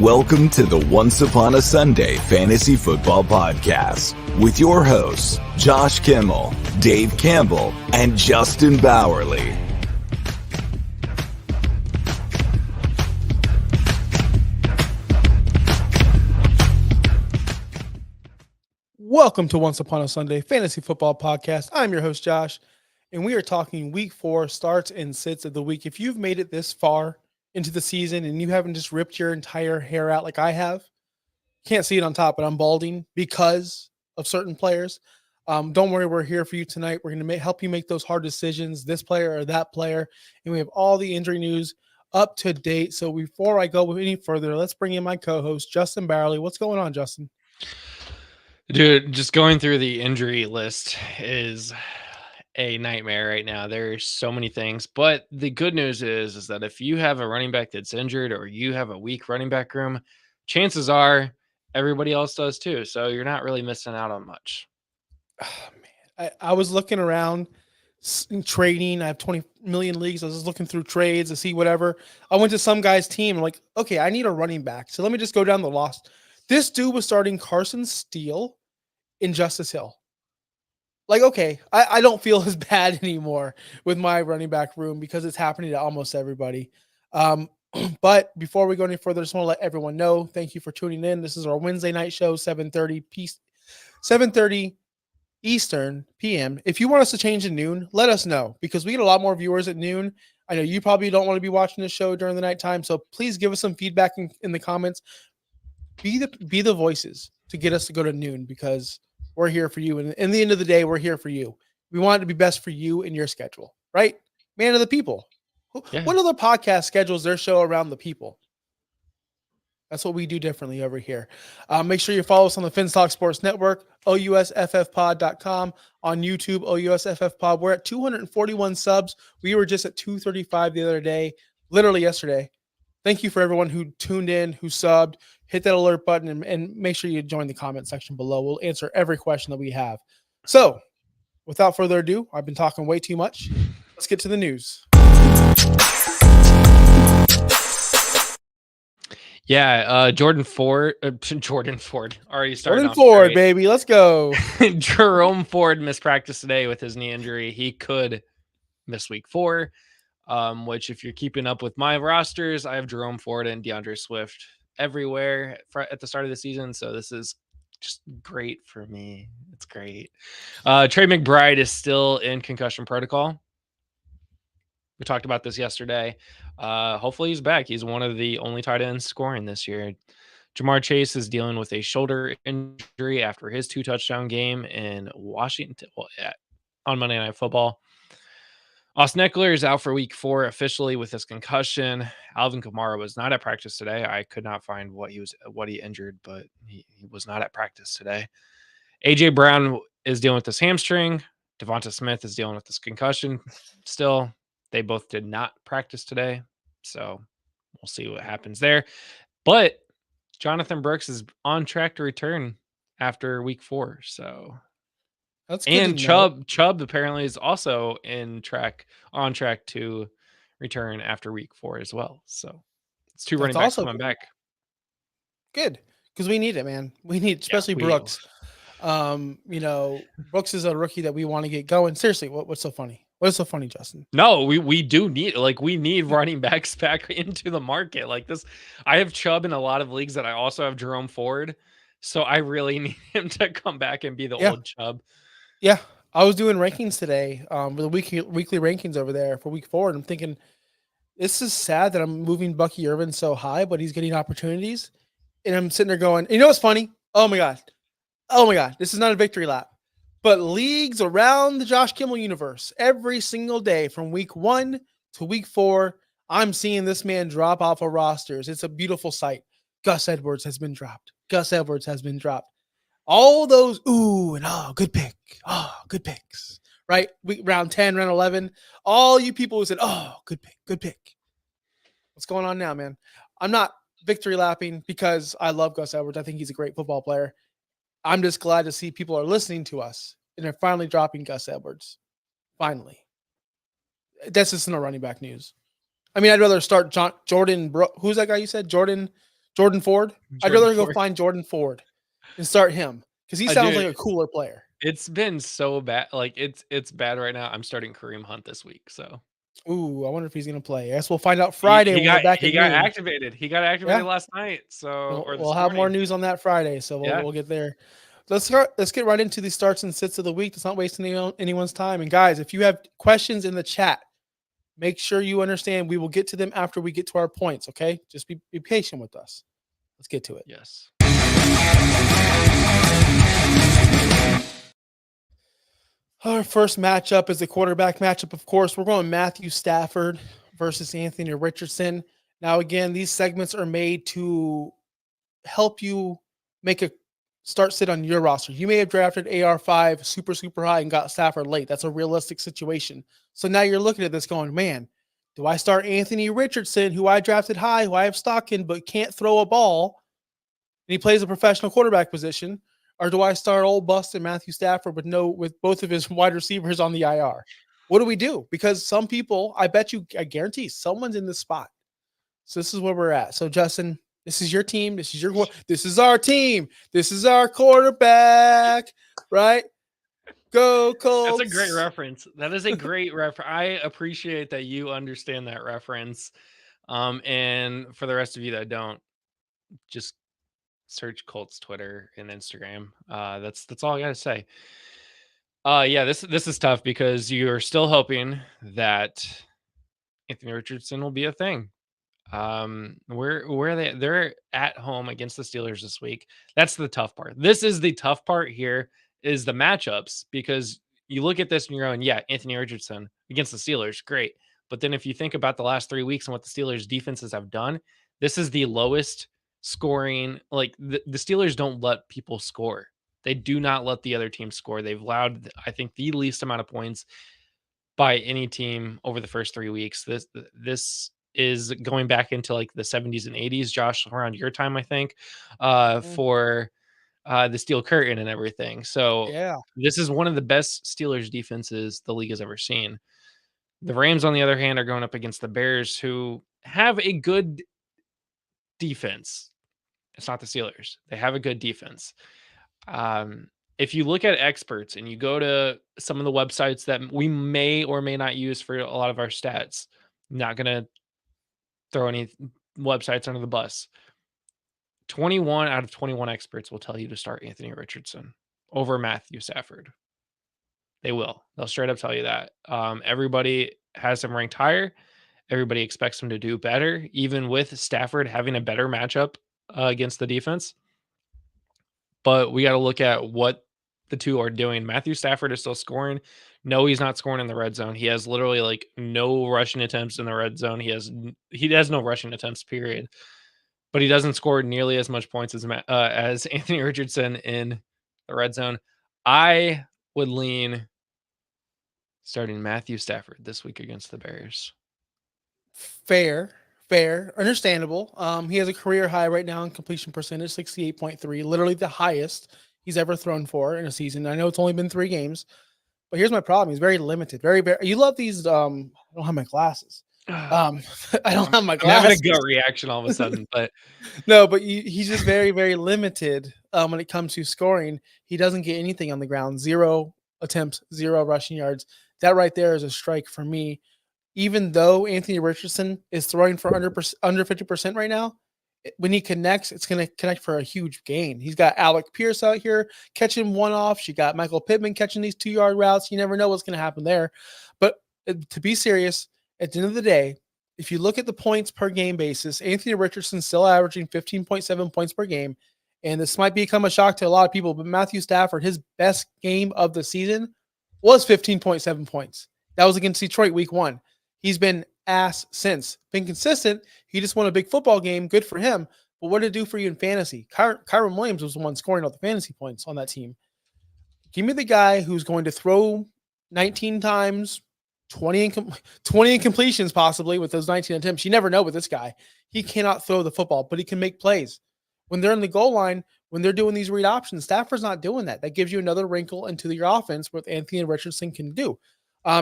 Welcome to the Once Upon a Sunday Fantasy Football Podcast with your hosts, Josh Kimmel, Dave Campbell, and Justin Bowerly. Welcome to Once Upon a Sunday Fantasy Football Podcast. I'm your host, Josh, and we are talking Week 4 starts and sits of the week. If you've made it this far into the season and you haven't just ripped your entire hair out like I have, can't see it on top, but I'm balding because of certain players. Don't worry, we're here for you tonight. We're going to help you make those hard decisions, this player or that player, and we have all the injury news up to date. So before I go any further, let's bring in my co-host, Justin Bowerly. What's going on, Justin? Dude, just going through the injury list is a nightmare right now. There's so many things, but the good news is that if you have a running back that's injured or you have a weak running back room, chances are everybody else does too. So you're not really missing out on much. Oh, man. I was looking around trading. I have 20 million leagues. I was just looking through trades to see whatever. I went to some guy's team. I'm like, okay, I need a running back. So let me just go down the list. This dude was starting Carson Steele in Justice Hill. Like, okay, I don't feel as bad anymore with my running back room because it's happening to almost everybody. But before we go any further, I just want to let everyone know, thank you for tuning in. This is our Wednesday night show, 7:30 Eastern PM. If you want us to change to noon, let us know because we get a lot more viewers at noon. I know you probably don't want to be watching this show during the nighttime, so please give us some feedback in the comments. Be the voices to get us to go to noon because we're here for you. And in the end of the day, we're here for you. We want it to be best for you and your schedule, right? Man of the people. Yeah. What other podcast schedules their show around the people? That's what we do differently over here. Make sure you follow us on the Finstock Sports Network, OUSFFpod.com, on YouTube, OUSFFpod. We're at 241 subs. We were just at 235 the other day, literally yesterday. Thank you for everyone who tuned in, who subbed. Hit that alert button and make sure you join the comment section below. We'll answer every question that we have. So, without further ado, I've been talking way too much. Let's get to the news. Yeah, Jordan Ford already started. Jordan Ford, baby, let's go. Jerome Ford missed practice today with his knee injury. He could miss week 4. Which if you're keeping up with my rosters, I have Jerome Ford and DeAndre Swift everywhere at the start of the season. So this is just great for me. It's great. Trey McBride is still in concussion protocol. We talked about this yesterday. Hopefully he's back. He's one of the only tight ends scoring this year. Jamar Chase is dealing with a shoulder injury after his 2-touchdown game in Washington on Monday Night Football. Austin Eckler is out for week 4 officially with his concussion. Alvin Kamara was not at practice today. I could not find what he injured, but he was not at practice today. AJ Brown is dealing with this hamstring. Devonta Smith is dealing with this concussion still. They both did not practice today, so we'll see what happens there. But Jonathan Brooks is on track to return after week 4, so that's good. And Chubb apparently is also on track to return after week 4 as well. So it's 2 running backs coming back. Good, because we need it, man. We need, especially Brooks. Brooks is a rookie that we want to get going. Seriously, what's so funny? What is so funny, Justin? No, we do need we need running backs back into the market like this. I have Chubb in a lot of leagues that I also have Jerome Ford, so I really need him to come back and be the old Chubb. Yeah, I was doing rankings today, the weekly rankings over there for week 4, and I'm thinking, this is sad that I'm moving Bucky Irvin so high, but he's getting opportunities, and I'm sitting there going, you know what's funny? Oh my god, this is not a victory lap, but leagues around the Josh Kimmel universe, every single day from week 1 to week 4, I'm seeing this man drop off of rosters. It's a beautiful sight. Gus Edwards has been dropped. All those, ooh, and good pick. Oh, good picks, right? Round 10, round 11. All you people who said, oh, good pick. What's going on now, man? I'm not victory lapping because I love Gus Edwards. I think he's a great football player. I'm just glad to see people are listening to us and they're finally dropping Gus Edwards. Finally. That's just no running back news. I mean, I'd rather start Jordan. Who's that guy you said? Jordan Jordan Ford? I'd Jordan rather go Ford. find Jordan Ford and start him because he sounds like a cooler player. It's been so bad. Like it's bad right now. I'm starting Kareem Hunt this week, so Ooh, I wonder if he's going to play. I guess we'll find out Friday when we're back at noon. activated. He got activated Yeah. last night, so or this We'll have more morning. news on that Friday, so Yeah. we'll get there. Let's get right into the starts and sits of the week. Let's not waste anyone's time. And guys, if you have questions in the chat, make sure you understand we will get to them after we get to our points, okay? Just be patient with us. Let's get to it. Yes. Our first matchup is the quarterback matchup, of course. We're going Matthew Stafford versus Anthony Richardson. Now, again, these segments are made to help you make a start sit on your roster. You may have drafted AR5 super high and got Stafford late. That's a realistic situation. So now you're looking at this going, man, do I start Anthony Richardson, who I drafted high, who I have stock in, but can't throw a ball, and he plays a professional quarterback position? Or do I start old busted Matthew Stafford with both of his wide receivers on the IR? What do we do? Because some people, I guarantee someone's in this spot. So this is where we're at. So Justin, this is your team. This is our team. This is our quarterback, right? Go Colts. That's a great reference. That is a great reference. I appreciate that you understand that reference. And for the rest of you that don't, just search Colts Twitter and Instagram. That's all I gotta say. Yeah, this is tough because you're still hoping that Anthony Richardson will be a thing. They're at home against the Steelers this week. That's the tough part. This is the tough part here is the matchups, because you look at this and you're going, yeah, Anthony Richardson against the Steelers, great. But then if you think about the last 3 weeks and what the Steelers defenses have done, this is the lowest scoring. Like the Steelers don't let people score. They do not let the other team score. They've allowed, I think, the least amount of points by any team over the first 3 weeks. This is going back into like the 70s and 80s, Josh, around your time, I think, for the Steel Curtain and everything. So Yeah. this is one of the best Steelers defenses the league has ever seen. The Rams, on the other hand, are going up against the Bears, who have a good defense. It's not the Steelers. They have a good defense. If you look at experts and you go to some of the websites that we may or may not use for a lot of our stats, I'm not going to throw any websites under the bus. 21 out of 21 experts will tell you to start Anthony Richardson over Matthew Stafford. They will. They'll straight up tell you that. Everybody has him ranked higher. Everybody expects him to do better, even with Stafford having a better matchup against the defense. But we got to look at what the two are doing. Matthew Stafford is still scoring. No, he's not scoring in the red zone. He has literally like no rushing attempts in the red zone. He has no rushing attempts, period. But he doesn't score nearly as much points as Anthony Richardson in the red zone. I would lean starting Matthew Stafford this week against the Bears. Fair, understandable. He has a career high right now in completion percentage, 68.3, literally the highest he's ever thrown for in a season. I know it's only been 3 games, but here's my problem. He's very limited. Very. You love these. I don't have my glasses. I don't have my glasses. I'm having a gut reaction all of a sudden, but no, but he's just very limited when it comes to scoring. He doesn't get anything on the ground. 0 attempts, 0 rushing yards. That right there is a strike for me. Even though Anthony Richardson is throwing for under 50% right now, when he connects, it's going to connect for a huge gain. He's got Alec Pierce out here catching one-offs. You got Michael Pittman catching these 2-yard routes. You never know what's going to happen there. But to be serious, at the end of the day, if you look at the points per game basis, Anthony Richardson's still averaging 15.7 points per game. And this might become a shock to a lot of people, but Matthew Stafford, his best game of the season was 15.7 points. That was against Detroit week 1. He's been ass since. Been consistent. He just won a big football game. Good for him. But what did it do for you in fantasy? Kyron Williams was the one scoring all the fantasy points on that team. Give me the guy who's going to throw 19 times, 20 incompletions possibly with those 19 attempts. You never know with this guy. He cannot throw the football, but he can make plays. When they're in the goal line, when they're doing these read options, Stafford's not doing that. That gives you another wrinkle into your offense, what Anthony Richardson can do.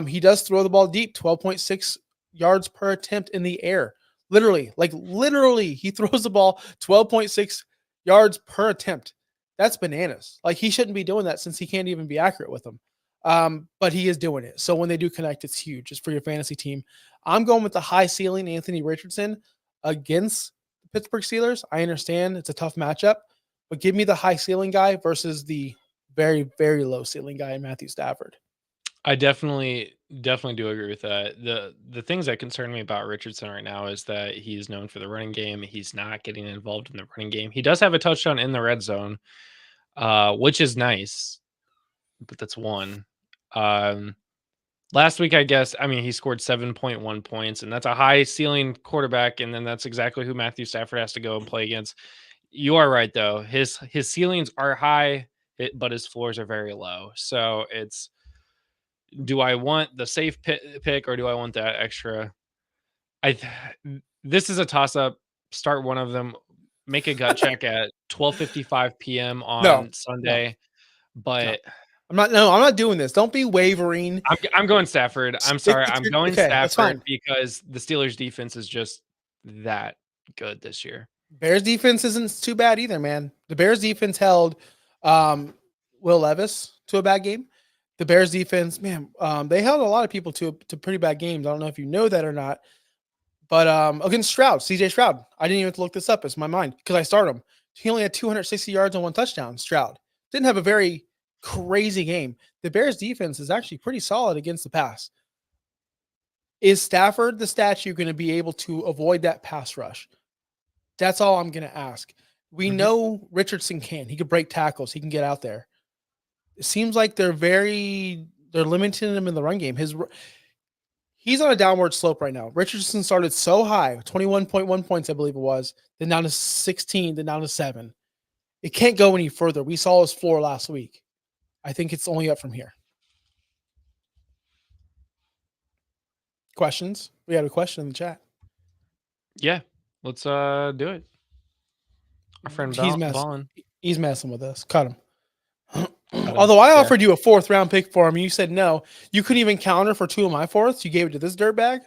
He does throw the ball deep, 12.6 yards per attempt in the air. Literally, he throws the ball 12.6 yards per attempt. That's bananas. Like, he shouldn't be doing that since he can't even be accurate with them. But he is doing it. So when they do connect, it's huge. It's for your fantasy team. I'm going with the high ceiling Anthony Richardson against the Pittsburgh Steelers. I understand it's a tough matchup, but give me the high ceiling guy versus the very, very low ceiling guy, Matthew Stafford. I definitely do agree with that. The things that concern me about Richardson right now is that he's known for the running game. He's not getting involved in the running game. He does have a touchdown in the red zone, which is nice, but that's one. Last week, I guess, I mean, he scored 7.1 points, and that's a high ceiling quarterback, and then that's exactly who Matthew Stafford has to go and play against. You are right, though. His ceilings are high, but his floors are very low. So it's, do I want the safe pick or do I want that extra? This is a toss up. Start one of them. Make a gut check at 12:55 p.m. on Sunday. But I'm not doing this. Don't be wavering. I'm going Stafford. I'm sorry. I'm going Stafford because the Steelers defense is just that good this year. Bears defense isn't too bad either, man. The Bears defense held Will Levis to a bad game. The Bears defense, man, they held a lot of people to pretty bad games. I don't know if you know that or not. But against Stroud, CJ Stroud, I didn't even have to look this up. It's my mind because I started him. He only had 260 yards and 1 touchdown. Stroud didn't have a very crazy game. The Bears defense is actually pretty solid against the pass. Is Stafford the statue going to be able to avoid that pass rush? That's all I'm going to ask. We know Richardson can. He can break tackles. He can get out there. It seems like they're limiting him in the run game. He's on a downward slope right now. Richardson started so high, 21.1 points, I believe it was, then down to 16, then down to 7. It can't go any further. We saw his floor last week. I think it's only up from here. Questions? We had a question in the chat. Yeah, let's do it. Our friend Ballin. He's messing with us. Cut him. Although I offered you a 4th round pick for him, and you said no. You couldn't even counter for 2 of my 4ths. You gave it to this dirtbag.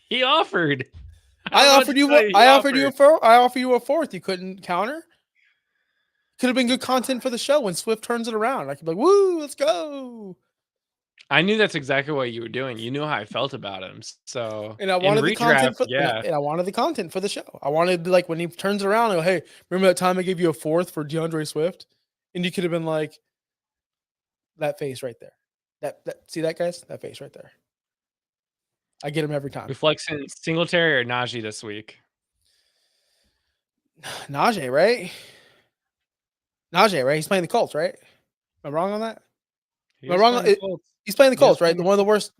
He offered. I offered you a 4th. You couldn't counter. Could have been good content for the show when Swift turns it around. I could be like, "Woo, let's go." I knew that's exactly what you were doing. You knew how I felt about him. So, and I wanted the content and I wanted the content for the show. I wanted, like, when he turns around, I go, "Hey, remember that time I gave you a 4th for DeAndre Swift?" And you could have been like, that face right there. That see that, guys? That face right there. I get him every time. Reflection, Singletary or Najee this week? Najee, right? He's playing the Colts, right? Am I wrong on that? Am I wrong? He's playing the Colts, right? The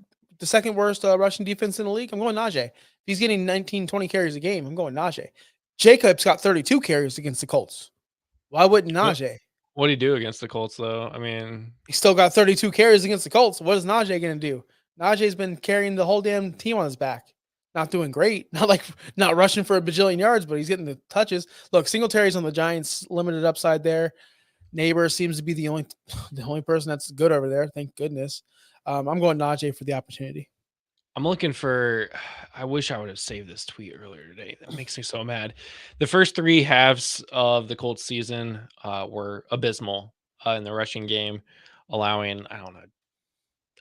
second worst rushing defense in the league. I'm going Najee. If he's getting 19, 20 carries a game, I'm going Najee. Jacobs got 32 carries against the Colts. Why wouldn't Najee? What do you do against the Colts, though? I mean, he still got 32 carries against the Colts. What is Najee going to do? Najee's been carrying the whole damn team on his back. Not doing great. Not rushing for a bajillion yards, but he's getting the touches. Look, Singletary's on the Giants, limited upside there. Neighbor seems to be the only person that's good over there. Thank goodness. I'm going Najee for the opportunity. I'm looking for, I wish I would have saved this tweet earlier today. That makes me so mad. The first 3 halves of the Colts season were abysmal in the rushing game, allowing,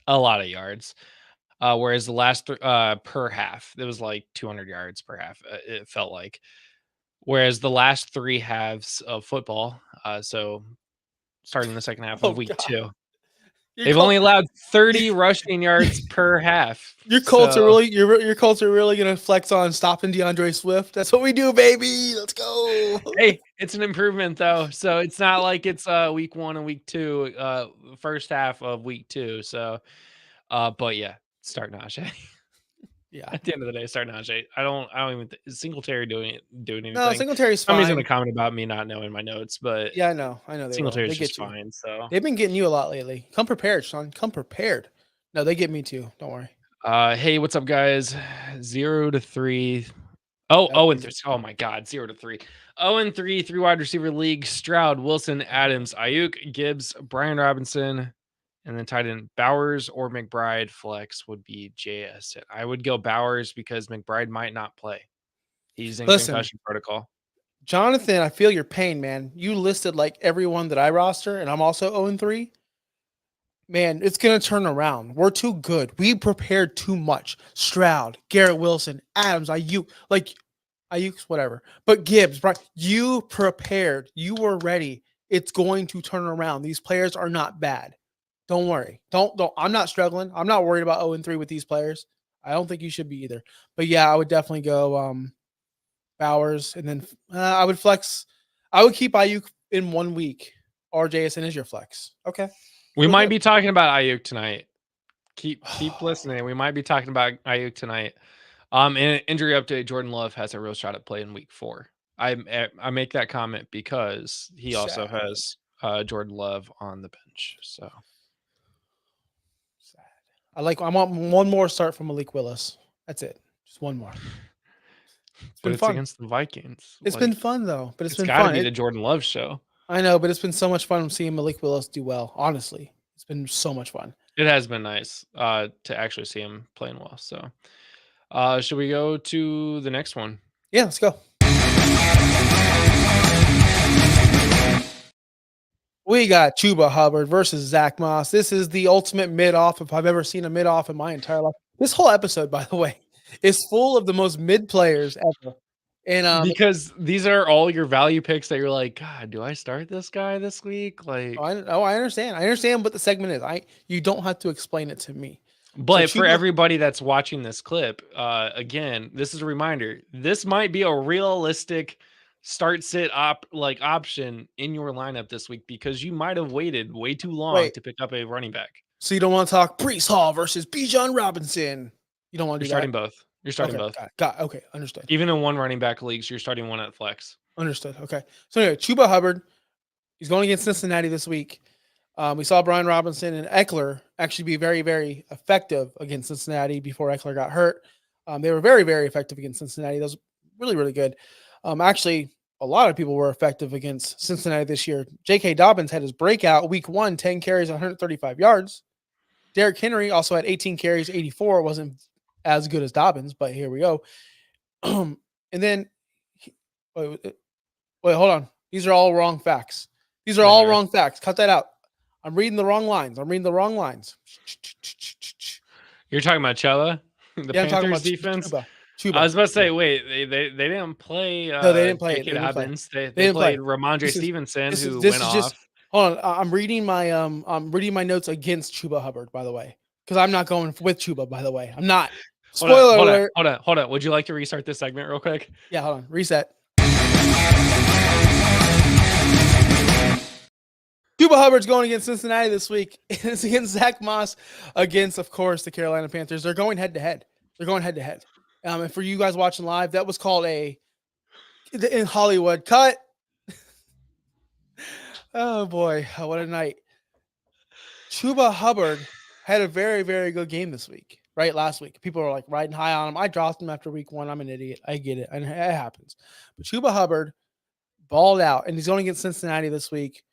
a lot of yards. Whereas the last per half, it was like 200 yards per half, it felt like. Whereas the last 3 halves of football, so starting the second half of week 2, they've only allowed 30 rushing yards per half. Your Colts are really gonna flex on stopping DeAndre Swift. That's what we do, baby. Let's go. Hey, it's an improvement though, so it's not like it's week 1 and week 2, first half of week 2. So, but yeah, start Najee. Yeah. At the end of the day, start Najee. I don't even is Singletary doing anything. No, Singletary's fine. Somebody's gonna comment about me not knowing my notes, but yeah, I know. Singletary's just fine. So they've been getting you a lot lately. Come prepared, son. Come prepared. No, they get me too. Don't worry. Hey, what's up, guys? 0-3. Oh, and 3. Oh my God, 0-3. 0-3, 3 wide receiver league. Stroud, Wilson, Adams, Aiyuk, Gibbs, Brian Robinson, And then tight end Bowers or McBride. Flex would be JSN. I would go Bowers because McBride might not play. He's in concussion protocol. Jonathan, I feel your pain, man. You listed like everyone that I roster, and I'm also 0-3. Man, it's going to turn around. We're too good. We prepared too much. Stroud, Garrett Wilson, Adams, Aiyuk, Aiyuk's whatever. But Gibbs, Brian, you prepared. You were ready. It's going to turn around. These players are not bad. Don't worry. Don't. I'm not struggling. I'm not worried about 0-3 with these players. I don't think you should be either. But yeah, I would definitely go Bowers, and then I would flex. I would keep Aiyuk in 1 week. Or JSN is your flex. Okay. We might be talking about Aiyuk tonight. Keep listening. We might be talking about Aiyuk tonight. In an injury update, Jordan Love has a real shot at play in week 4. I make that comment because he also has Jordan Love on the bench. So sad. I want one more start from Malik Willis. That's it. Just one more. But it's against the Vikings. It's been fun though. But it's been gotta fun. Be the Jordan Love show. I know, but it's been so much fun seeing Malik Willis do well. Honestly, it's been so much fun. It has been nice to actually see him playing well. So, should we go to the next one? Yeah, let's go. We got Chuba Hubbard versus Zack Moss. This is the ultimate mid-off if I've ever seen a mid-off in my entire life. This whole episode, by the way, is full of the most mid players ever. And because these are all your value picks that you're like, God, do I start this guy this week? Like, I understand. I understand what the segment is. You don't have to explain it to me. But so for everybody that's watching this clip, again, this is a reminder. This might be a realistic start sit option in your lineup this week because you might have waited way too long to pick up a running back. So you don't want to talk Breece Hall versus Bijan Robinson. You don't want to do that. Starting both. You're starting both. Got it. Okay, understood. Even in one running back leagues, you're starting one at flex. Understood. Okay. So anyway, Chuba Hubbard, he's going against Cincinnati this week. We saw Brian Robinson and Eckler actually be very, very effective against Cincinnati before Eckler got hurt. They were very, very effective against Cincinnati. That was really, really good. Actually, a lot of people were effective against Cincinnati this year. J.K. Dobbins had his breakout week 1, 10 carries, 135 yards. Derrick Henry also had 18 carries, 84. It wasn't as good as Dobbins, but here we go. And then, wait, hold on. These are all wrong facts. These are all wrong facts. Cut that out. I'm reading the wrong lines. You're talking about Chuba, the Panthers defense? Chuba. I was about to say, wait, they didn't play. No, they didn't play. J.K. Dobbins. They played Ramondre Stevenson, who went off. Hold on, I'm reading my notes against Chuba Hubbard, by the way, because I'm not going with Chuba. By the way, I'm not. Spoiler alert. Hold on. Would you like to restart this segment real quick? Yeah, hold on. Reset. Chuba Hubbard's going against Cincinnati this week. It's against Zack Moss against, of course, the Carolina Panthers. They're going head-to-head. And for you guys watching live, that was called in Hollywood cut. Oh, boy. What a night. Chuba Hubbard had a very, very good game this week. Right, last week. People were like riding high on him. I dropped him after week 1. I'm an idiot. I get it. And it happens. But Chuba Hubbard balled out, and he's going against Cincinnati this week,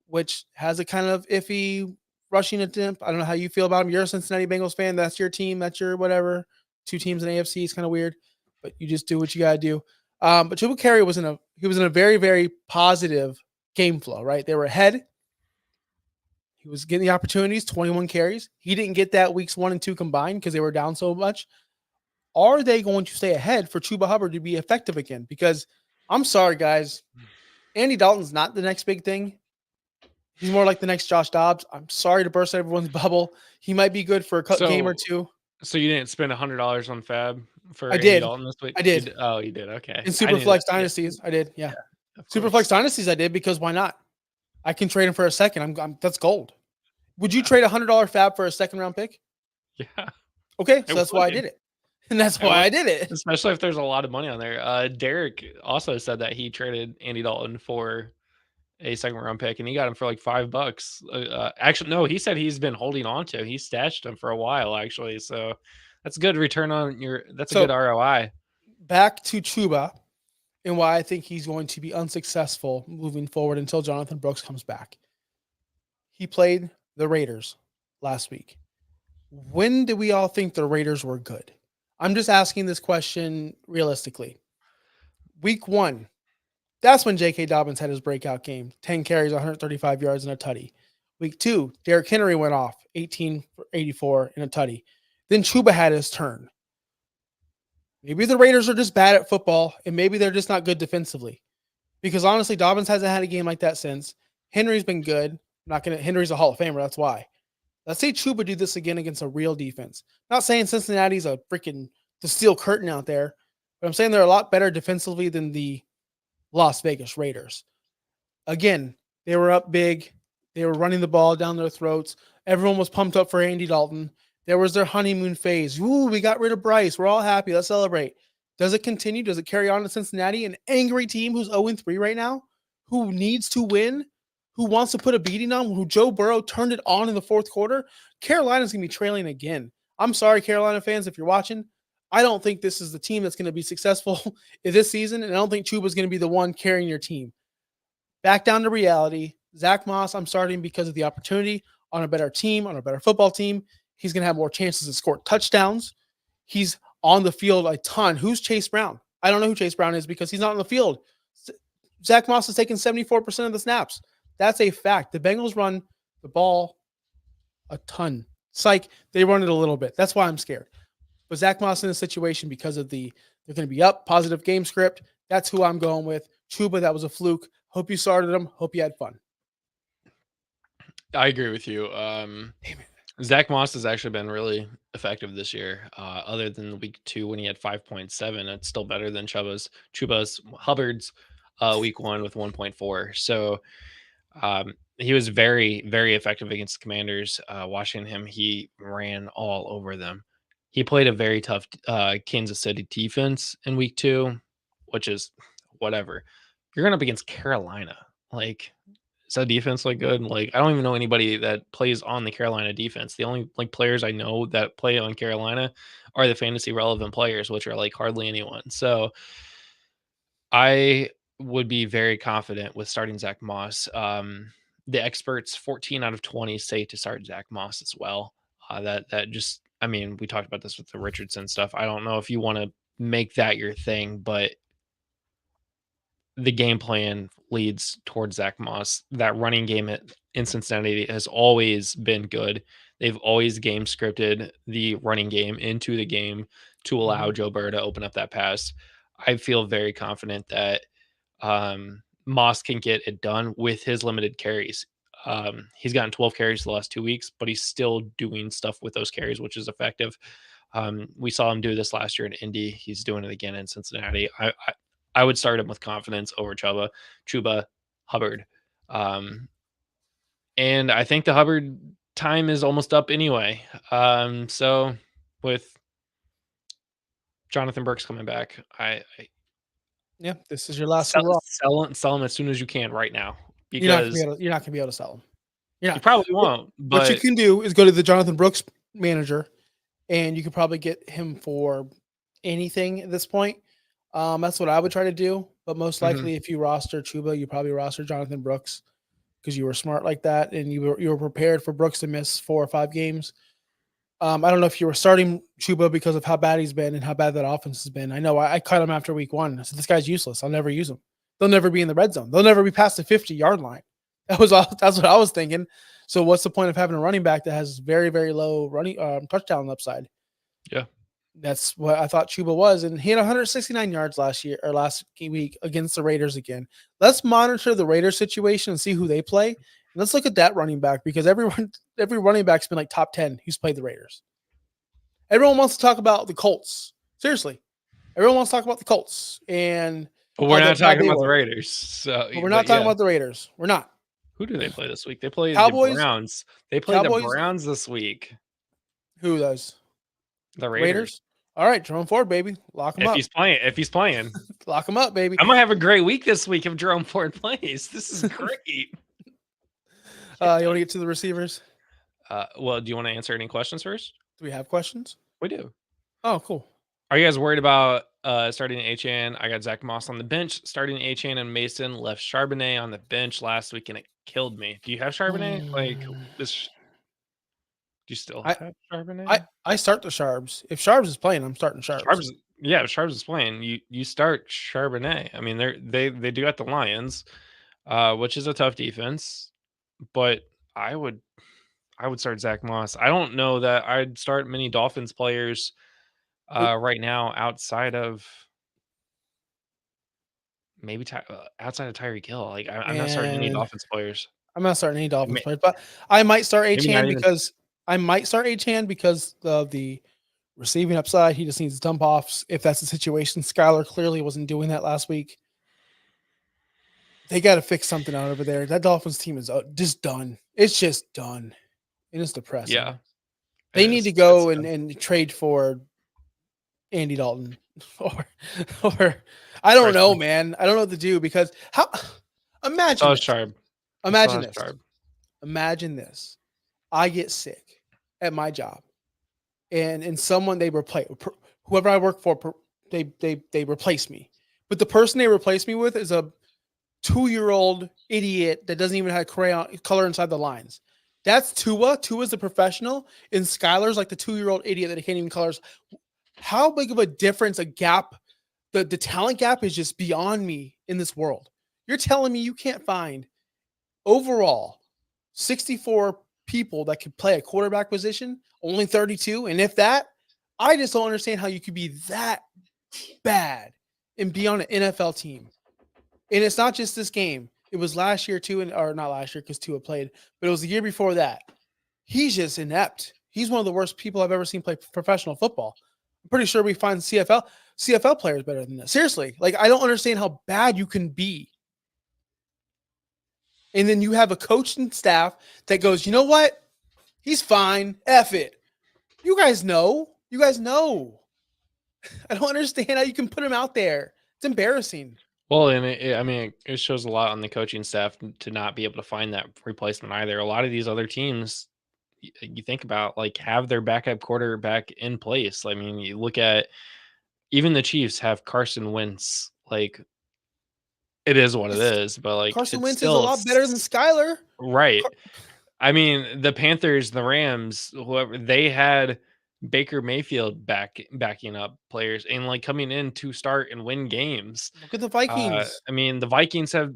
which has a kind of iffy rushing attempt. I don't know how you feel about him. You're a Cincinnati Bengals fan. That's your team. That's your whatever. 2 teams in AFC is kind of weird, but you just do what you got to do. But Chuba Carey was in a very, very positive game flow, right? They were ahead. He was getting the opportunities, 21 carries. He didn't get that weeks 1 and 2 combined because they were down so much. Are they going to stay ahead for Chuba Hubbard to be effective again? Because I'm sorry, guys. Andy Dalton's not the next big thing. He's more like the next Josh Dobbs. I'm sorry to burst everyone's bubble. He might be good for a game or 2. So you didn't spend $100 on Fab for Andy Dalton this week? I did. You did. Okay. In Superflex Dynasties, I did. Yeah. Superflex Dynasties, I did because why not? I can trade him for a second. That's gold. Would you trade $100 Fab for a second round pick? Yeah. Okay, so that's why I did it. And that's why I did it. Especially if there's a lot of money on there. Derek also said that he traded Andy Dalton for a second round pick and he got him for like $5. Actually, no, he said he's been holding on to. He stashed him for a while, actually. So that's a good return on that's a good ROI. Back to Chuba and why I think he's going to be unsuccessful moving forward until Jonathan Brooks comes back. He played the Raiders last week. When did we all think the Raiders were good? I'm just asking this question realistically. Week 1, that's when J.K. Dobbins had his breakout game. 10 carries, 135 yards, and a tutty. Week 2, Derrick Henry went off, 18 for 84 and a tutty. Then Chuba had his turn. Maybe the Raiders are just bad at football, and maybe they're just not good defensively. Because honestly, Dobbins hasn't had a game like that since. Henry's been good. Henry's a Hall of Famer, that's why. Let's say Chuba do this again against a real defense. Not saying Cincinnati's the steel curtain out there, but I'm saying they're a lot better defensively than the Las Vegas Raiders. Again, they were up big. They were running the ball down their throats. Everyone was pumped up for Andy Dalton. There was their honeymoon phase. Ooh, we got rid of Bryce. We're all happy. Let's celebrate. Does it continue? Does it carry on to Cincinnati? An angry team who's 0-3 right now, who needs to win, who wants to put a beating on, who Joe Burrow turned it on in the fourth quarter. Carolina's going to be trailing again. I'm sorry, Carolina fans, if you're watching. I don't think this is the team that's going to be successful in this season, and I don't think Chuba's going to be the one carrying your team. Back down to reality. Zach Moss, I'm starting because of the opportunity on a better team, on a better football team. He's going to have more chances to score touchdowns. He's on the field a ton. Who's Chase Brown? I don't know who Chase Brown is because he's not on the field. Zach Moss has taken 74% of the snaps. That's a fact. The Bengals run the ball a ton. Psych, they run it a little bit. That's why I'm scared. But Zach Moss in a situation because of they're going to be up, positive game script. That's who I'm going with. Chuba, that was a fluke. Hope you started him. Hope you had fun. I agree with you. Damn it. Zach Moss has actually been really effective this year. Other than week 2 when he had 5.7, it's still better than Chuba's Hubbard's week 1 with 1.4. So he was very, very effective against the Commanders. Watching him, he ran all over them. He played a very tough Kansas City defense in week 2, which is whatever. You're going up against Carolina. Like, is that defense like good? Like, I don't even know anybody that plays on the Carolina defense. The only players I know that play on Carolina are the fantasy relevant players, which are like hardly anyone. So I would be very confident with starting Zach Moss. The experts, 14 out of 20 say to start Zach Moss as well. That just, I mean, we talked about this with the Richardson stuff. I don't know if you want to make that your thing, but the game plan leads towards Zach Moss. That running game in Cincinnati has always been good. They've always game scripted the running game into the game to allow Joe Burrow to open up that pass. I feel very confident that Moss can get it done with his limited carries. He's gotten 12 carries the last 2 weeks, but he's still doing stuff with those carries, which is effective. We saw him do this last year in Indy. He's doing it again in Cincinnati. I would start him with confidence over Chuba, Hubbard. And I think the Hubbard time is almost up anyway. So with Jonathan Brooks coming back, Yeah, this is your last sell him as soon as you can right now. Because you're not going to be able to sell him. You probably won't. But what you can do is go to the Jonathan Brooks manager, and you could probably get him for anything at this point. That's what I would try to do. But most likely, if you roster Chuba, you probably roster Jonathan Brooks because you were smart like that, and you were prepared for Brooks to miss 4 or 5 games. I don't know if you were starting Chuba because of how bad he's been and how bad that offense has been. I know I cut him after week 1. I said, this guy's useless. I'll never use him. They'll never be in the red zone. They'll never be past the 50-yard line. That's what I was thinking. So what's the point of having a running back that has very, very low running touchdown upside? Yeah. That's what I thought Chuba was. And he had 169 yards last week against the Raiders again. Let's monitor the Raiders situation and see who they play. And let's look at that running back because every running back's been like top 10 who's played the Raiders. Everyone wants to talk about the Colts. Seriously. Everyone wants to talk about the Colts. And but we're not talking about the Raiders. So we're not talking about the Raiders. We're not. Who do they play this week? They play Cowboys, the Browns. They play the Browns this week. Who does? The Raiders. All right, Jerome Ford, baby. Lock him up. If he's playing. Lock him up, baby. I'm going to have a great week this week if Jerome Ford plays. This is great. You want to get to the receivers? Well, do you want to answer any questions first? Do we have questions? We do. Oh, cool. Are you guys worried about starting Achane? I got Zach Moss on the bench, starting Achane and Mason. Left Charbonnet on the bench last week, and it killed me. Do you have Charbonnet? Like this? Do you still I have Charbonnet? I start the Sharps. If Sharps is playing, I'm starting Sharps. If Sharps is playing, you start Charbonnet. I mean, they do got the Lions, which is a tough defense, but I would start Zach Moss. I don't know that I'd start many Dolphins players right now outside of maybe outside of Tyreek Hill. Like I'm not starting any And Dolphins players. I'm not starting any Dolphins May- players, but I might start Maybe not Achane even. because of the receiving upside. He just needs dump offs if that's the situation. Skylar clearly wasn't doing that last week. They got to fix something out over there. That Dolphins team is just done. It's just done. And it's depressing. Yeah, they need to go and trade for Andy Dalton or I don't know, man. I don't know what to do because imagine this. Imagine this. I get sick at my job and someone they replace whoever I work for, they replace me. But the person they replace me with is a 2-year-old idiot that doesn't even have color inside the lines. That's Tua. Tua's the professional, and Skylar's like the 2-year-old idiot that can't even colors. How big of a difference, a gap, the talent gap is just beyond me in this world. You're telling me you can't find overall 64 people that could play a quarterback position, only 32, and if that, I just don't understand how you could be that bad and be on an NFL team. And it's not just this game. It was last year too, or not last year because Tua played, but it was the year before that. He's just inept. He's one of the worst people I've ever seen play professional football. I'm pretty sure we find CFL players better than this. Seriously, like I don't understand how bad you can be. And then you have a coach and staff that goes, you know what? He's fine. F it. You guys know. I don't understand how you can put him out there. It's embarrassing. Well, and it shows a lot on the coaching staff to not be able to find that replacement either. A lot of these other teams, you think about, like, have their backup quarterback in place. I mean, you look at even the Chiefs have Carson Wentz. Like, it is what it is, but like Carson it's Wentz is a still lot better than Skylar. right. I mean, the Panthers, the Rams, whoever, they had Baker Mayfield backing up players and like coming in to start and win games. Look at the Vikings. I mean, the Vikings have,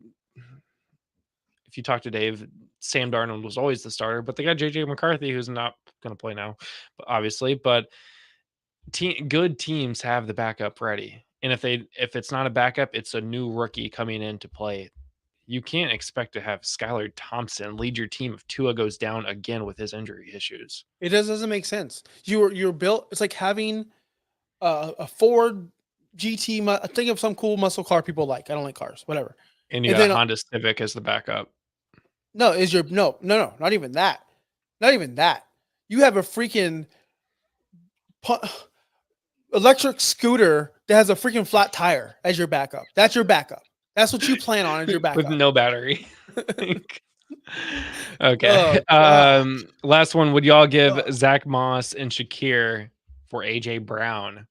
if you talk to Dave, Sam Darnold was always the starter, but they got JJ McCarthy, who's not going to play now, obviously. But good teams have the backup ready, and if it's not a backup, it's a new rookie coming in to play. You can't expect to have Skylar Thompson lead your team if Tua goes down again with his injury issues. It doesn't make sense. You're built. It's like having a Ford GT. Think of some cool muscle car people like. I don't like cars. Whatever. And you got a Honda Civic as the backup. No, no, not even that. Not even that. You have a freaking electric scooter that has a freaking flat tire as your backup. That's your backup. That's what you plan on as your backup. With no battery. Okay. Last one. Would y'all give Zach Moss and Shakir for AJ Brown?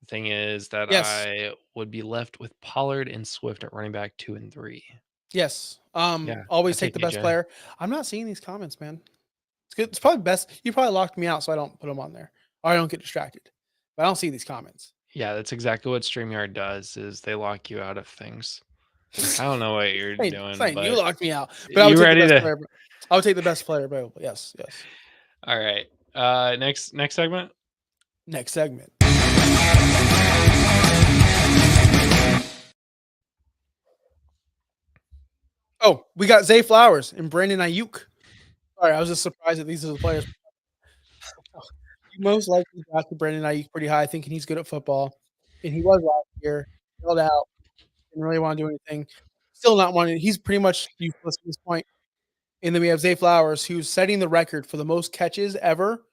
The thing is that I would be left with Pollard and Swift at running back 2 and 3. Yes. Always take the best player. I'm not seeing these comments, man. It's good. It's probably best. You probably locked me out, so I don't put them on there, or I don't get distracted. But I don't see these comments. Yeah, that's exactly what StreamYard does. Is they lock you out of things. I don't know what you're doing. But you locked me out. But I would take the best player. I would take the best player available. Yes. All right. Next segment. Next segment. Oh, we got Zay Flowers and Brandon Aiyuk. Sorry, I was just surprised that these are the players. You most likely drafted Brandon Aiyuk pretty high, thinking he's good at football, and he was last year. Held out, didn't really want to do anything. Still not wanting. He's pretty much useless at this point. And then we have Zay Flowers, who's setting the record for the most catches ever.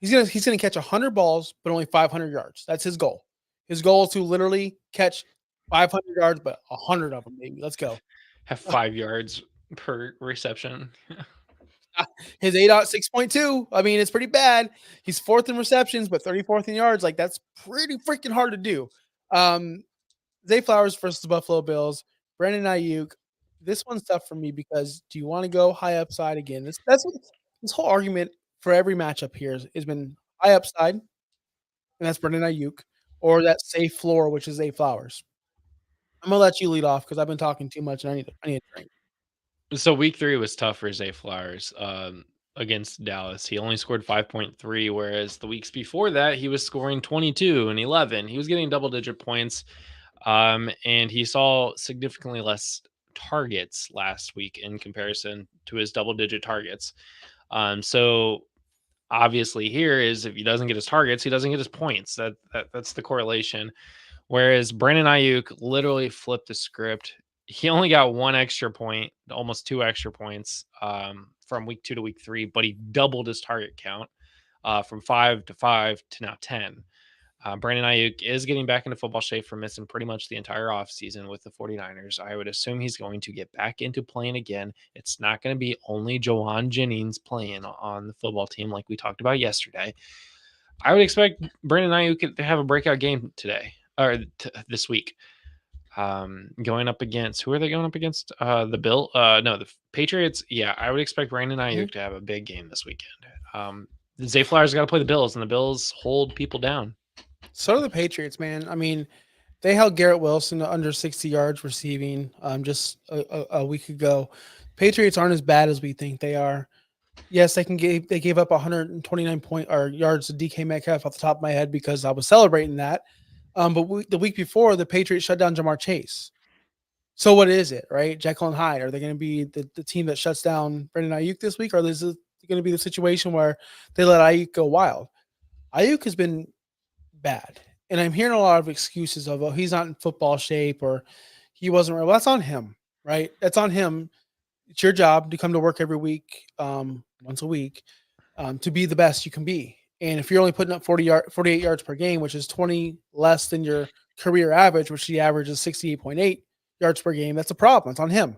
He's gonna catch 100 balls, but only 500 yards. That's his goal. His goal is to literally catch 500 yards, but 100 of them, maybe. Let's go. Have 5 yards per reception. His ADOT 6.2. I mean, it's pretty bad. He's 4th in receptions, but 34th in yards. Like, that's pretty freaking hard to do. Zay Flowers versus the Buffalo Bills. Brandon Aiyuk. This one's tough for me because do you want to go high upside again? This whole argument for every matchup here has been high upside, and that's Brendan Aiyuk, or that safe floor, which is Zay Flowers. I'm gonna let you lead off because I've been talking too much and I need a drink. So week 3 was tough for Zay Flowers against Dallas. He only scored 5.3, whereas the weeks before that he was scoring 22 and 11. He was getting double-digit points, and he saw significantly less targets last week in comparison to his double-digit targets. So obviously here is if he doesn't get his targets, he doesn't get his points. That's the correlation. Whereas Brandon Aiyuk literally flipped the script. He only got 1 extra point, almost 2 extra points from week 2 to week 3, but he doubled his target count from 5 to 5 to now 10. Brandon Aiyuk is getting back into football shape from missing pretty much the entire offseason with the 49ers. I would assume he's going to get back into playing again. It's not going to be only Juwan Jennings playing on the football team like we talked about yesterday. I would expect Brandon Aiyuk to have a breakout game today or this week. Going up against who are they going up against? The Patriots. Yeah, I would expect Brandon Aiyuk to have a big game this weekend. Zay Flowers got to play the Bills, and the Bills hold people down. So do the Patriots, man. I mean, they held Garrett Wilson to under 60 yards receiving just a week ago. Patriots aren't as bad as we think they are. Yes, they gave up 129 yards to DK Metcalf off the top of my head because I was celebrating that. But the week before, the Patriots shut down Jamar Chase. So what is it, right? Jekyll and Hyde. Are they going to be the team that shuts down Brandon Aiyuk this week, or is it going to be the situation where they let Aiyuk go wild? Aiyuk has been bad, and I'm hearing a lot of excuses of, oh, he's not in football shape or he wasn't. Well, that's on him, right? That's on him. It's your job to come to work every week, once a week, to be the best you can be. And if you're only putting up 48 yards per game, which is 20 less than your career average, which the average is 68.8 yards per game, that's a problem. It's on him.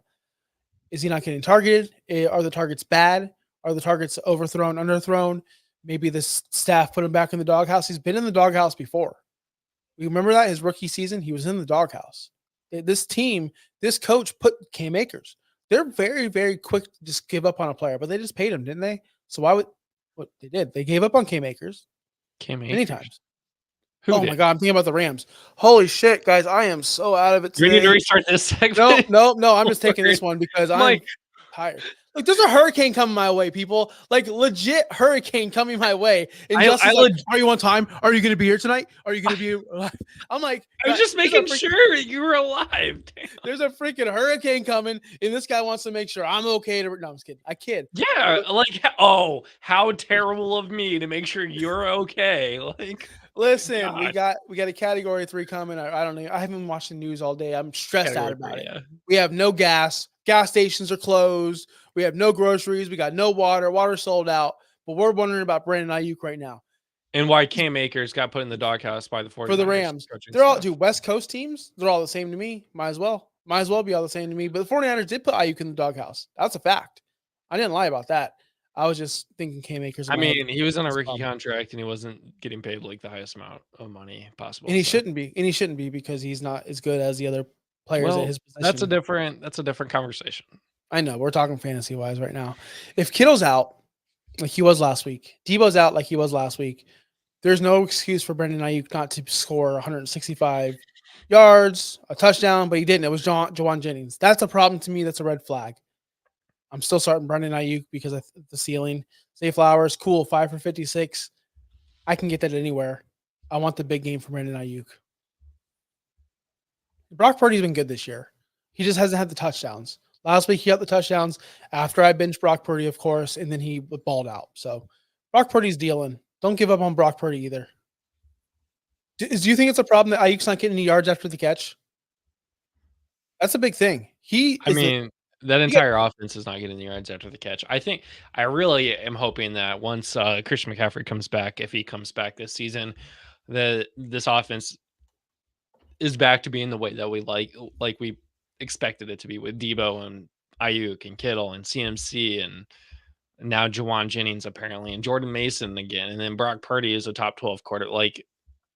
Is he not getting targeted? Are the targets bad? Are the targets overthrown, underthrown? Maybe the staff put him back in the doghouse. He's been in the doghouse before. You remember that his rookie season, he was in the doghouse. This team, this coach put Cam Akers. They're very, very quick to just give up on a player, but they just paid him, didn't they? So why would what they did? They gave up on Cam Akers many times. Who my God, I'm thinking about the Rams. Holy shit, guys, I am so out of it today. We need to restart this segment. No, I'm just taking this one because I'm tired. Look, there's a hurricane coming my way, people. Like legit hurricane coming my way. And Justin's like, are you on time? Are you going to be here tonight? Are you going to be alive? I'm like, I was just making sure you were alive. Damn. There's a freaking hurricane coming, and this guy wants to make sure I'm okay. No, I'm just kidding. I kid. Yeah, like, oh, how terrible of me to make sure you're okay. Like, listen, God. we got a category 3 coming. I don't know. I haven't watched the news all day. I'm stressed out about it. We have no gas. Gas stations are closed. We have no groceries. We got no water. Water sold out. But we're wondering about Brandon Aiyuk right now. And why Cam Akers got put in the doghouse by the 49ers. For the Rams. They're all West Coast teams. They're all the same to me. Might as well be all the same to me. But the 49ers did put Aiyuk in the doghouse. That's a fact. I didn't lie about that. I was just thinking Cam Akers. I mean, he was on a rookie contract and he wasn't getting paid like the highest amount of money possible. And he shouldn't be. And he shouldn't be because he's not as good as the other players at his position. That's a different conversation. I know. We're talking fantasy wise right now. If Kittle's out like he was last week, Debo's out like he was last week, there's no excuse for Brandon Aiyuk not to score 165 yards, a touchdown, but he didn't. It was Juwan Jennings. That's a problem to me. That's a red flag. I'm still starting Brandon Aiyuk because of the ceiling. Zay Flowers, cool, 5 for 56. I can get that anywhere. I want the big game from Brandon Aiyuk. Brock Purdy's been good this year. He just hasn't had the touchdowns. Last week, he got the touchdowns after I benched Brock Purdy, of course, and then he balled out. So Brock Purdy's dealing. Don't give up on Brock Purdy either. Do you think it's a problem that Aiyuk's not getting any yards after the catch? That's a big thing. That entire offense is not getting the yards after the catch. I really am hoping that once Christian McCaffrey comes back, if he comes back this season, that this offense is back to being the way that we like we expected it to be with Debo and Aiyuk and Kittle and CMC and now Juwan Jennings apparently and Jordan Mason again. And then Brock Purdy is a top 12 quarterback. Like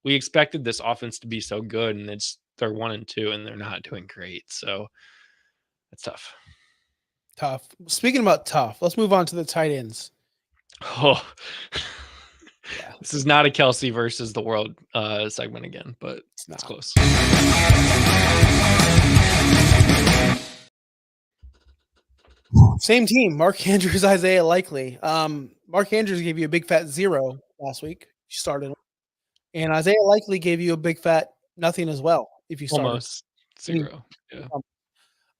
we expected this offense to be so good and they're 1-2 and they're not doing great. So it's tough. Tough. Speaking about tough, let's move on to the tight ends. Oh, Yeah, this is not a Kelsey versus the world segment again, but it's it's not. close. Same team. Mark Andrews, Isaiah Likely. Mark Andrews gave you a big fat 0 last week. You started, and Isaiah Likely gave you a big fat nothing as well. If you started, Almost 0.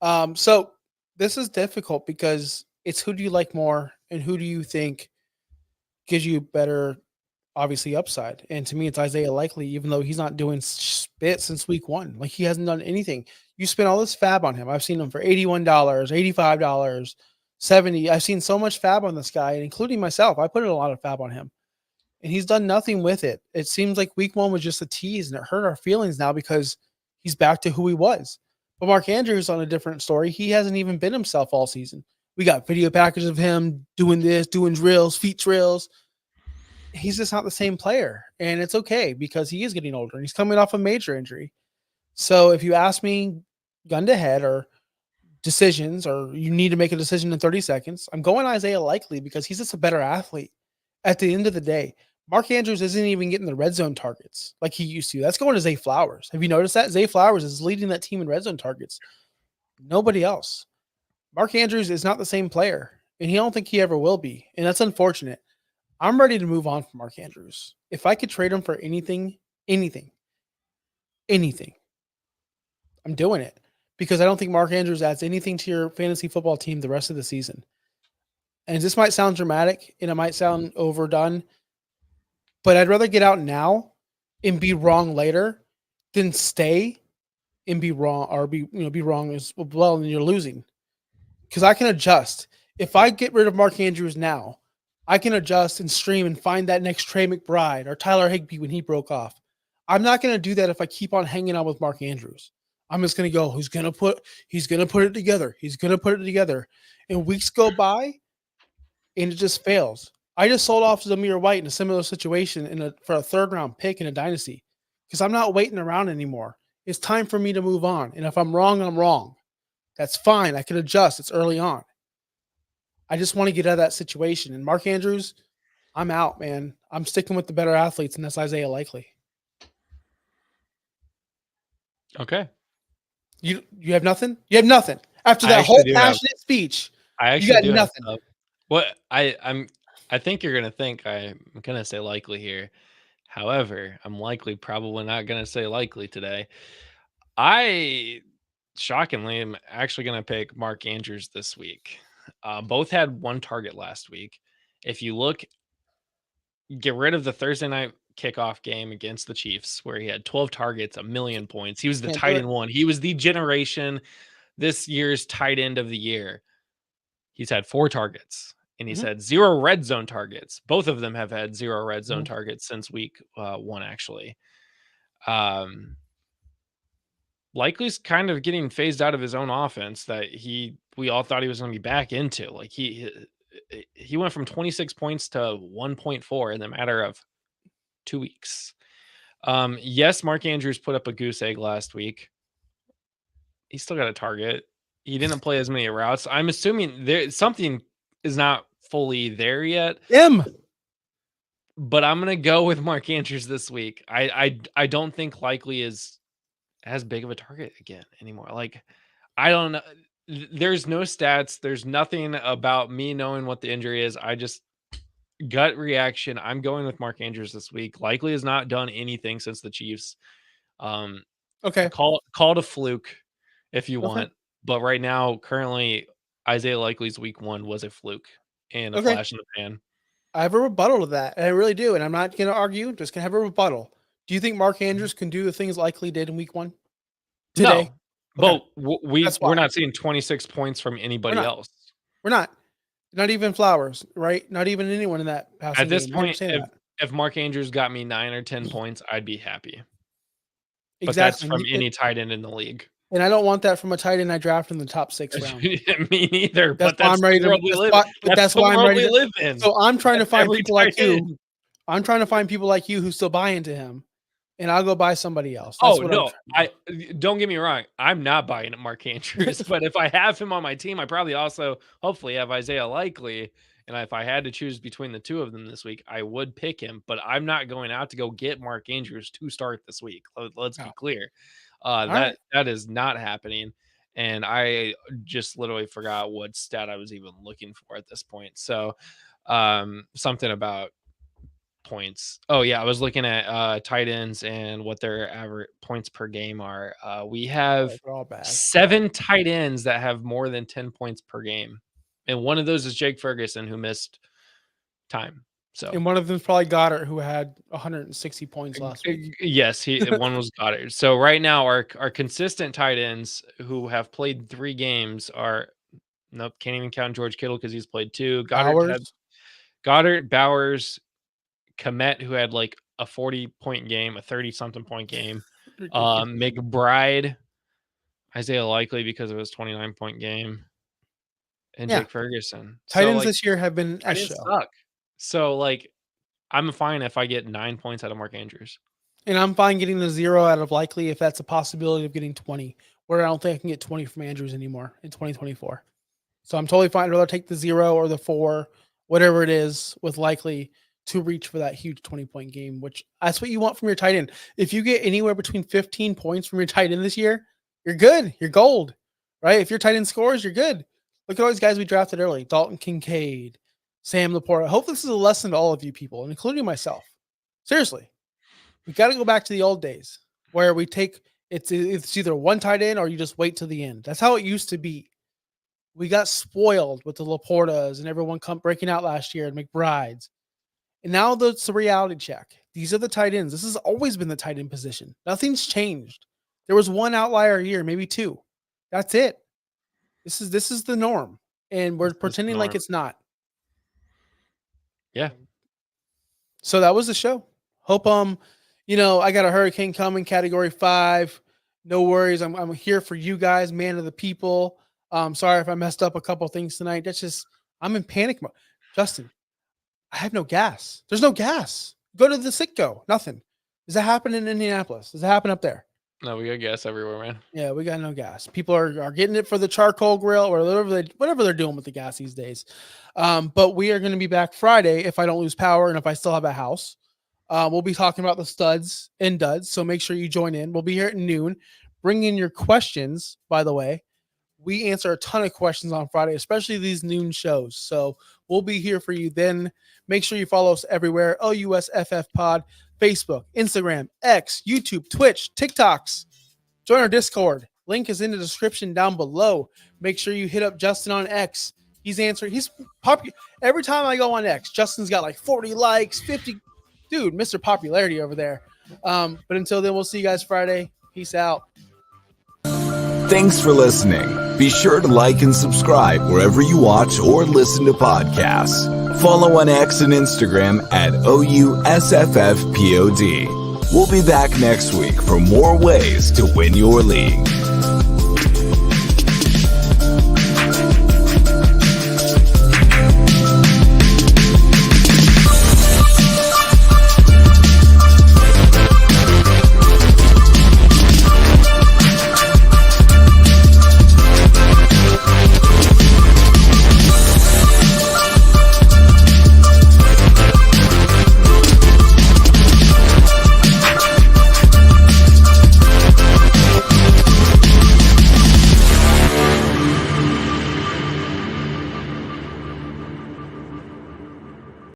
Yeah. So this is difficult because it's who do you like more, and who do you think gives you better, obviously upside. And to me, it's Isaiah Likely, even though he's not doing spit since week 1. Like he hasn't done anything. You spent all this fab on him. I've seen him for $81, $85, 70. I've seen so much fab on this guy, including myself. I put in a lot of fab on him, and he's done nothing with it. It seems like week 1 was just a tease, and it hurt our feelings now because he's back to who he was. But Mark Andrews on a different story. He hasn't even been himself all season. We got video packages of him doing this, doing drills, feet drills. He's just not the same player, and it's okay because he is getting older and he's coming off a major injury. So if you ask me gun to head or decisions, or you need to make a decision in 30 seconds, I'm going Isaiah Likely because he's just a better athlete. At the end of the day, Mark Andrews isn't even getting the red zone targets like he used to. That's going to Zay Flowers. Have you noticed that? Zay Flowers is leading that team in red zone targets. Nobody else. Mark Andrews is not the same player, and he don't think he ever will be, and that's unfortunate. I'm ready to move on from Mark Andrews. If I could trade him for anything, I'm doing it because I don't think Mark Andrews adds anything to your fantasy football team the rest of the season. And this might sound dramatic and it might sound overdone, but I'd rather get out now and be wrong later than stay and be wrong, or be wrong as well and you're losing. Because I can adjust. If I get rid of Mark Andrews now, I can adjust and stream and find that next Trey McBride or Tyler Higbee when he broke off. I'm not going to do that if I keep on hanging out with Mark Andrews. I'm just going to go, he's going to put it together. He's going to put it together. And weeks go by and it just fails. I just sold off Zamir White in a similar situation for a 3rd round pick in a dynasty because I'm not waiting around anymore. It's time for me to move on. And if I'm wrong, I'm wrong. That's fine. I can adjust. It's early on. I just want to get out of that situation. And Mark Andrews, I'm out, man. I'm sticking with the better athletes, and that's Isaiah Likely. Okay. You have nothing? You have nothing. After that whole passionate speech, you got nothing. What I think you're gonna think I'm gonna say Likely here. However, I'm probably not gonna say Likely today. I shockingly am actually gonna pick Mark Andrews this week. Both had 1 target last week. If you look, get rid of the Thursday night kickoff game against the Chiefs, where he had 12 targets, 1,000,000 points. He was the tight end one. He was the generation this year's tight end of the year. He's had 4 targets, and he's had 0 red zone targets. Both of them have had 0 red zone targets since week 1, actually. Likely's kind of getting phased out of his own offense that we all thought he was going to be back into. Like he went from 26 points to 1.4 in the matter of 2 weeks. Yes, Mark Andrews put up a goose egg last week. He still got a target. He didn't play as many routes. I'm assuming something is not fully there yet. But I'm gonna go with Mark Andrews this week. I don't think Likely is as big of a target again anymore. Like, I don't know. There's no stats. There's nothing about me knowing what the injury is. I just gut reaction. I'm going with Mark Andrews this week. Likely has not done anything since the Chiefs. Okay. Call it a fluke if you want. But right now, currently, Isaiah Likely's week 1 was a fluke and a flash in the pan. I have a rebuttal to that, and I really do. And I'm not going to argue. I'm just going to have a rebuttal. Do you think Mark Andrews can do the things Likely did in week 1? Today? No. But we're not seeing 26 points from anybody else. We're not. Not even Flowers, right? Not even anyone in that passing At this game. point, if Mark Andrews got me 9 or 10 points, I'd be happy. Exactly. But that's from any tight end in the league. And I don't want that from a tight end I draft in the top 6 round. Me neither. That's why I'm ready to live. That's why I'm ready to live in. So I'm trying to find people like you. I'm trying to find people like you who still buy into him, and I'll go buy somebody else. I don't get me wrong. I'm not buying Mark Andrews, but if I have him on my team, I probably also hopefully have Isaiah Likely, And if I had to choose between the two of them this week, I would pick him, but I'm not going out to go get Mark Andrews to start this week. Let's be clear. That is not happening. And I just literally forgot what stat I was even looking for at this point. So something about points. Oh yeah, I was looking at tight ends and what their average points per game are. We have 7 tight ends that have more than 10 points per game. And one of those is Jake Ferguson, who missed time. So, and one of them is probably Goddard, who had 160 points last week. Yes, one was Goddard. So right now, our consistent tight ends who have played 3 games are can't even count George Kittle because he's played 2. Goddard, Bowers, Kmet, who had like a 40-point game, a 30-something point game. McBride, Isaiah Likely because of his 29-point game. And Jake Ferguson. Tight ends this year have been a show. Suck. So, like, I'm fine if I get 9 points out of Mark Andrews. And I'm fine getting the 0 out of Likely if that's a possibility of getting 20, where I don't think I can get 20 from Andrews anymore in 2024. So I'm totally fine. I'd rather take the 0 or the 4, whatever it is, with Likely to reach for that huge 20-point game, which that's what you want from your tight end. If you get anywhere between 15 points from your tight end this year, you're good. You're gold, right? If your tight end scores, you're good. Look at all these guys we drafted early. Dalton Kincaid, Sam Laporta. I hope this is a lesson to all of you people, including myself. Seriously. We got to go back to the old days where we take it's either one tight end or you just wait till the end. That's how it used to be. We got spoiled with the Laportas and everyone breaking out last year and McBrides. And now it's the reality check. These are the tight ends. This has always been the tight end position. Nothing's changed. There was one outlier a year, maybe 2. That's it. This is the norm, and we're pretending like it's not. Yeah. So that was the show. Hope I got a hurricane coming, Category 5. No worries. I'm here for you guys, man of the people. Sorry if I messed up a couple things tonight. I'm in panic mode. Justin, I have no gas. There's no gas. Go to the Citgo. Nothing. Does that happen in Indianapolis? Does that happen up there? No, we got gas everywhere, man. Yeah, we got no gas. People are getting it for the charcoal grill or whatever they're doing with the gas these days. But we are going to be back Friday if I don't lose power and if I still have a house. We'll be talking about the studs and duds, so make sure you join in. We'll be here at noon. Bring in your questions, by the way. We answer a ton of questions on Friday, especially these noon shows. So we'll be here for you then. Make sure you follow us everywhere. OUSFF Pod, Facebook, Instagram, X, YouTube, Twitch, TikToks. Join our Discord. Link is in the description down below. Make sure you hit up Justin on X. He's answering. He's popular. Every time I go on X, Justin's got like 40 likes, 50. Dude, Mr. Popularity over there. But until then, we'll see you guys Friday. Peace out. Thanks for listening. Be sure to like and subscribe wherever you watch or listen to podcasts. Follow on X and Instagram at OUSFFPOD. We'll be back next week for more ways to win your league.